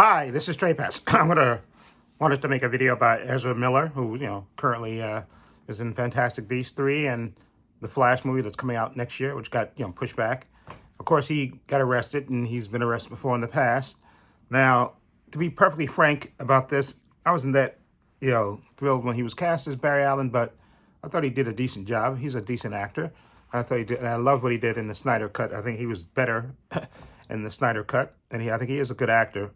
Hi, this is Trepacer. wanted to make a video about Ezra Miller, who currently is in Fantastic Beasts 3 and the Flash movie that's coming out next year, which got pushed back. Of course, he got arrested, and he's been arrested before in the past. Now, to be perfectly frank about this, I wasn't that thrilled when he was cast as Barry Allen, but I thought he did a decent job. He's a decent actor. I thought he did, and I love what he did in the Snyder Cut. I think he was better in the Snyder Cut, and I think he is a good actor.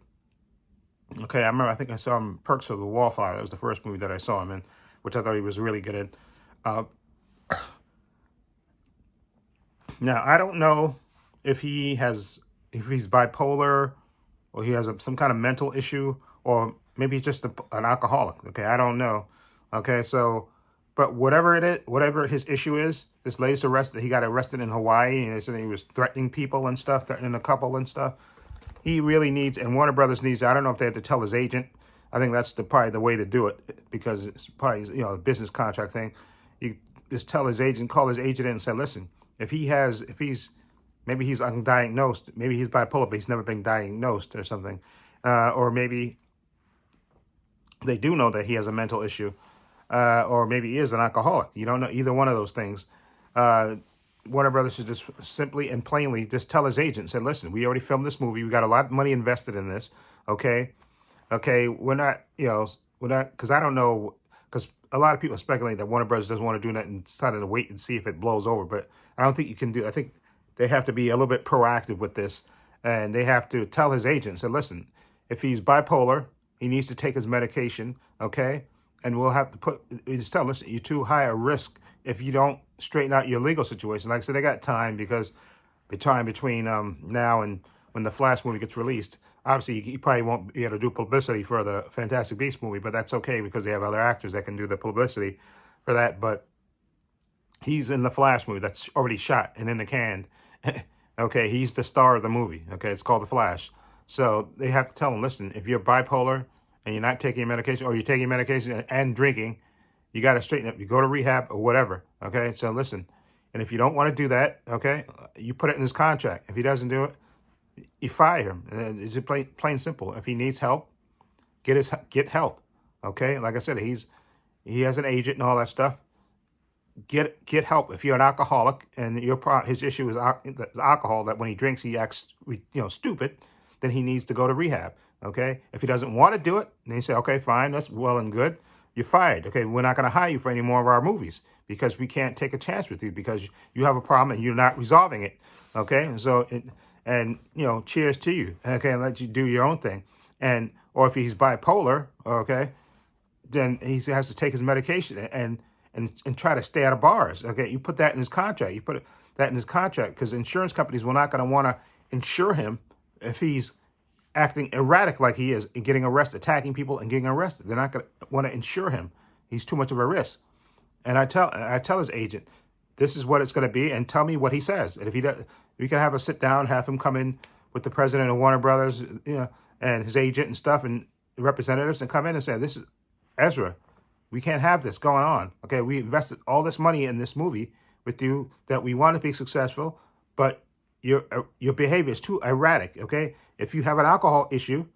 Okay, I think I saw him in Perks of the Wallflower. That was the first movie that I saw him in, which I thought he was really good in. Now, I don't know if he's bipolar, or he has some kind of mental issue, or maybe he's just an alcoholic. Okay, I don't know. Okay, so, but whatever it is, whatever his issue is, this latest arrest, he got arrested in Hawaii, and they said he was threatening people and stuff, threatening a couple and stuff. He really needs, and Warner Brothers needs, I don't know if they have to tell his agent. I think that's probably the way to do it, because it's probably, a business contract thing. You just tell his agent, call his agent in and say, listen, maybe he's undiagnosed, maybe he's bipolar, but he's never been diagnosed or something. Or maybe they do know that he has a mental issue, or maybe he is an alcoholic. You don't know either one of those things. Warner Brothers should just simply and plainly just tell his agent, say, listen, we already filmed this movie. We got a lot of money invested in this. Okay. We're not, because I don't know, because a lot of people speculate that Warner Brothers doesn't want to do that and decided to wait and see if it blows over. But I don't think you can do, I think they have to be a little bit proactive with this, and they have to tell his agent, say, listen, if he's bipolar, he needs to take his medication. Okay. And we'll have to just tell, listen, you're too high a risk if you don't straighten out your legal situation. Like I said, they got time, because the time between now and when the Flash movie gets released, obviously he probably won't be able to do publicity for the Fantastic Beasts movie, but that's okay because they have other actors that can do the publicity for that. But he's in the Flash movie that's already shot and in the can. Okay, he's the star of the movie. Okay, it's called The Flash. So they have to tell him, listen, if you're bipolar and you're not taking medication, or you're taking medication and drinking, you got to straighten up. You go to rehab or whatever. Okay, so listen, and if you don't want to do that, okay, you put it in his contract. If he doesn't do it, you fire him. It's just plain simple. If he needs help, get help. Okay, like I said, he has an agent and all that stuff. Get help. If you're an alcoholic and his issue is alcohol, that when he drinks he acts stupid, then he needs to go to rehab. Okay, if he doesn't want to do it, then you say, okay, fine, that's well and good. You're fired. Okay, we're not going to hire you for any more of our movies because we can't take a chance with you because you have a problem and you're not resolving it. Okay, so cheers to you. Okay, and let you do your own thing. Or if he's bipolar, okay, then he has to take his medication and try to stay out of bars. Okay, you put that in his contract. You put that in his contract, because insurance companies were not going to want to insure him if he's acting erratic like he is and getting arrested, attacking people and getting arrested. They're not going to want to insure him. He's too much of a risk. And I tell his agent, this is what it's going to be, and tell me what he says. And if he does, we can have a sit down, have him come in with the president of Warner Brothers, and his agent and stuff, and representatives, and come in and say, this is Ezra. We can't have this going on. Okay, we invested all this money in this movie with you that we want to be successful, but your behavior is too erratic. Okay, if you have an alcohol issue,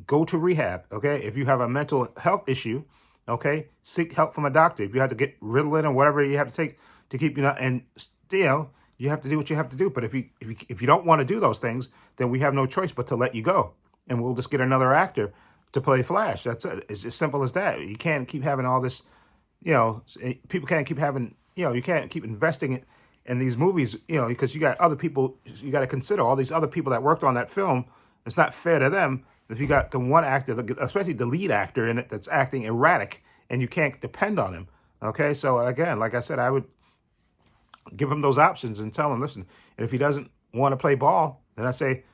go to rehab. Okay, if you have a mental health issue, okay, seek help from a doctor. If you have to get Ritalin or whatever you have to take to keep and still you have to do what you have to do. But if you don't want to do those things, then we have no choice but to let you go, and we'll just get another actor to play Flash. That's it. It's as simple as that. You can't keep having all this, people can't keep having, you can't keep investing in these movies, because you got other people, you got to consider all these other people that worked on that film. It's not fair to them if you got the one actor, especially the lead actor in it, that's acting erratic, and you can't depend on him. Okay, so again, like I said, I would give him those options and tell him, listen, and if he doesn't want to play ball, then I say,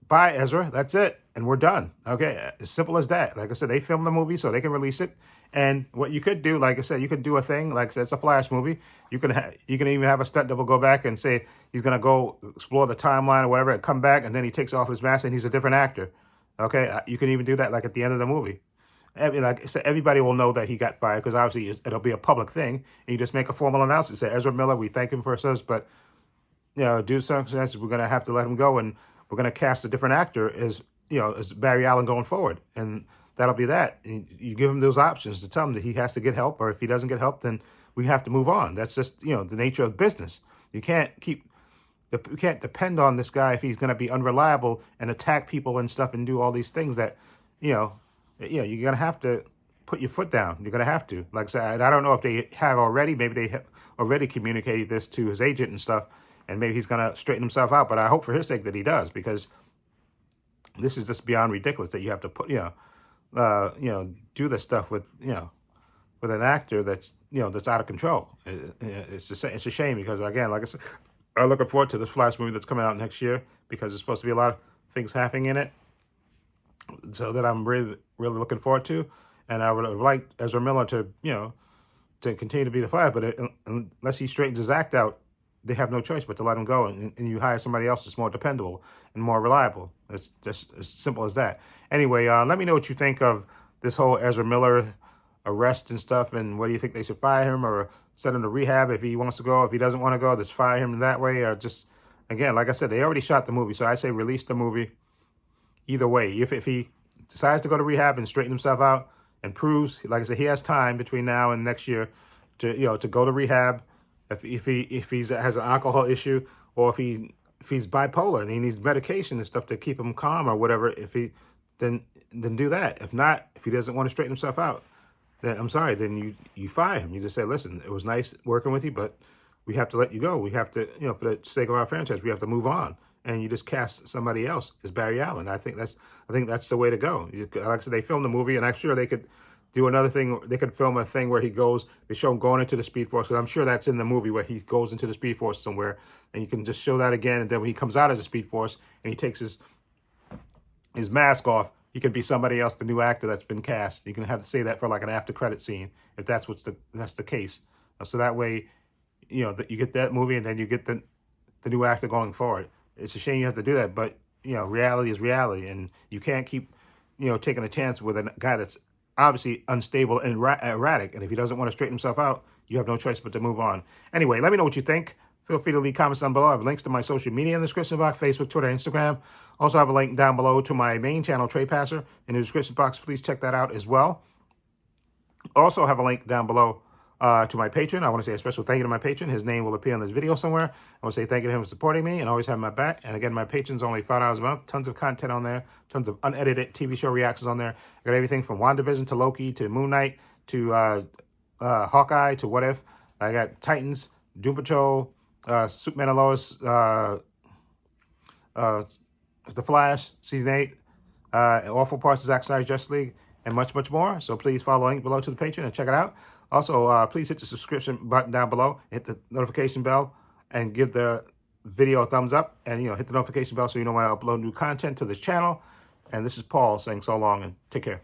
bye, Ezra, that's it, and we're done. Okay, as simple as that. Like I said, they filmed the movie so they can release it. And what you could do, like I said, you could do a thing, like I said, it's a Flash movie. You can even have a stunt double go back and say he's going to go explore the timeline or whatever and come back, and then he takes off his mask and he's a different actor. Okay, you can even do that like at the end of the movie. Like I said, everybody will know that he got fired, because obviously it'll be a public thing. And you just make a formal announcement. Say, Ezra Miller, we thank him for his service, but due to circumstances, we're going to have to let him go, and we're going to cast a different actor as as Barry Allen going forward, and that'll be that. And you give him those options to tell him that he has to get help, or if he doesn't get help, then we have to move on. That's just the nature of business. You can't depend on this guy if he's going to be unreliable and attack people and stuff and do all these things that you're going to have to put your foot down. You're going to have to. Like I said, I don't know if they have already. Maybe they have already communicated this to his agent and stuff, and maybe he's going to straighten himself out. But I hope for his sake that he does, because this is just beyond ridiculous that you have to put, do this stuff with an actor that's that's out of control. It's a shame, because again, like I said, I'm looking forward to this Flash movie that's coming out next year, because there's supposed to be a lot of things happening in it, so that I'm really looking forward to. And I would have liked Ezra Miller to to continue to be the Flash, but unless he straightens his act out, they have no choice but to let him go, and you hire somebody else that's more dependable and more reliable. It's just as simple as that. Anyway, let me know what you think of this whole Ezra Miller arrest and stuff, and whether you think they should fire him or send him to rehab if he wants to go. If he doesn't want to go, just fire him that way, or just, again, like I said, they already shot the movie, so I say release the movie. Either way, if he decides to go to rehab and straighten himself out and proves, like I said, he has time between now and next year to to go to rehab. If he has an alcohol issue, or if he's bipolar and he needs medication and stuff to keep him calm or whatever, then do that. If not, if he doesn't want to straighten himself out, then I'm sorry, then you fire him. You just say, listen, it was nice working with you, but we have to let you go. We have to, for the sake of our franchise, we have to move on. And you just cast somebody else as Barry Allen. I think that's the way to go. Like I said, they filmed the movie, and I'm sure they could do another thing. They could film a thing where they show him going into the Speed Force, because I'm sure that's in the movie, where he goes into the Speed Force somewhere, and you can just show that again. And then when he comes out of the Speed Force and he takes his mask off, he can be somebody else, the new actor that's been cast. You can have to say that for like an after credit scene, if that's the case. So that way, that you get that movie, and then you get the new actor going forward. It's a shame you have to do that, but reality is reality, and you can't keep taking a chance with a guy that's obviously unstable and erratic. And if he doesn't want to straighten himself out, you have no choice but to move on. Anyway, let me know what you think. Feel free to leave comments down below. I have links to my social media in the description box: Facebook, Twitter, Instagram. Also have a link down below to my main channel, Trepacer, in the description box. Please check that out as well. Also have a link down below to my patron. I want to say a special thank you to my patron. His name will appear in this video somewhere. I want to say thank you to him for supporting me and always having my back. And again, my patron's only $5 a month. Tons of content on there. Tons of unedited TV show reactions on there. I got everything from WandaVision to Loki to Moon Knight to Hawkeye to What If. I got Titans, Doom Patrol, Superman and Lois, The Flash, Season 8, Awful Parts of Zack Snyder's Justice League, and much, much more. So please follow the link below to the Patreon and check it out. Also, please hit the subscription button down below, hit the notification bell, and give the video a thumbs up. And, hit the notification bell so you know when I upload new content to this channel. And this is Paul saying so long, and take care.